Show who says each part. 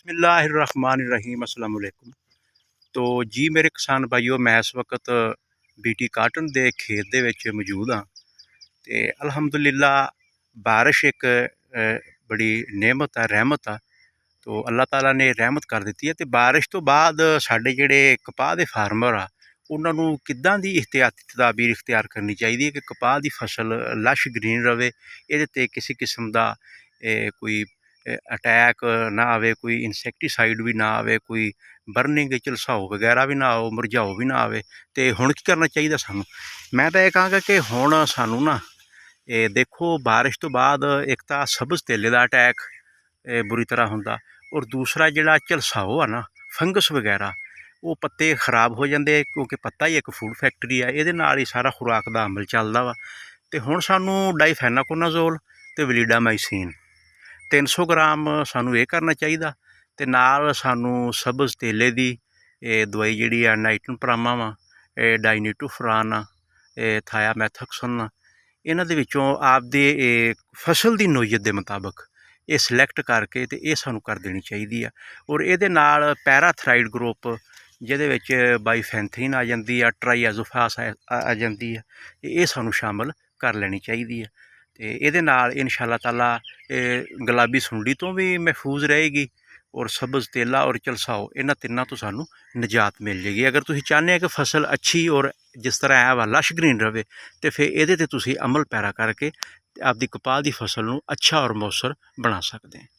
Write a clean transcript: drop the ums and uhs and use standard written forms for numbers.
Speaker 1: बिस्मिल्लाहिर्रहमानिर्रहीम अस्सलाम वालेकुम। तो जी मेरे किसान भाईओ, मैं इस वक्त बीटी काटन दे खेत दे विच मौजूद हाँ। ते अल्हम्दुलिल्लाह बारिश एक बड़ी नेमत है, रहमत है। तो अल्लाह ताला ने रहमत कर दी है। तो बारिश तो बाद साडे जिहड़े कपाह दे फार्मर आ उन्हां नूं किद्दां दी एहतियाती तदाबीर इख्तियार करनी चाहिए कि कपाह की फसल लश ग्रीन रवे, इहदे ते किसी किस्म का कोई अटैक ना आवे, कोई इंसैक्टीसाइड भी ना आवे, कोई बर्निंग झलसाओ वगैरह भी ना आओ, मुरझाओ भी ना आवे। तो हुण की करना चाहिए सानूं? मैं तो यह कहांगा कि हुण सानूं ना देखो, बारिश तो बाद एक तो सब्ज़ तेले का अटैक बुरी तरह होंदा, और दूसरा जिहड़ा झलसाओ है ना, फंगस वगैरह, वो पत्ते खराब हो जाते, क्योंकि पत्ता ही एक फूड फैक्टरी है, ये ही सारा खुराक का अमल चलता वा। तो हुण सानूं डाईफेनाकोनाजोल ते वलीडामाइसिन 300 ग्राम सानूं ये करना चाहिए। तो नाल सानूं सब्ज़ तेले की दवाई जिहड़ी आ नाइट्रोपरामा वा, डाइनिटोफुरान आ, थायामैथोक्सन आ, इन्हां दे विचों आपदी फसल की नोयत के मुताबिक ये सिलैक्ट करके तो ये सानूं कर देनी चाहिए। और ये पैराथराइड ग्रुप जिहदे विच बाईफेंथरीन आ जाती है, ट्राईएजोफास आ जाती है, ये सानूं शामिल कर लेनी चाहिए। तो ये इंशाअल्लाह ताला गुलाबी सुंडी तो भी महफूज रहेगी, और सब्ज़ तेला और झलसाओ, इन्हां तिन्नां तो सानूं निजात मिल जाएगी। अगर तुसीं चाहते हैं कि फसल अच्छी और जिस तरह है वा लश ग्रीन रहे, तो फिर ये अमल पैरा करके आपकी कपाह की फसल नूं अच्छा और मौसर बना सकते हैं।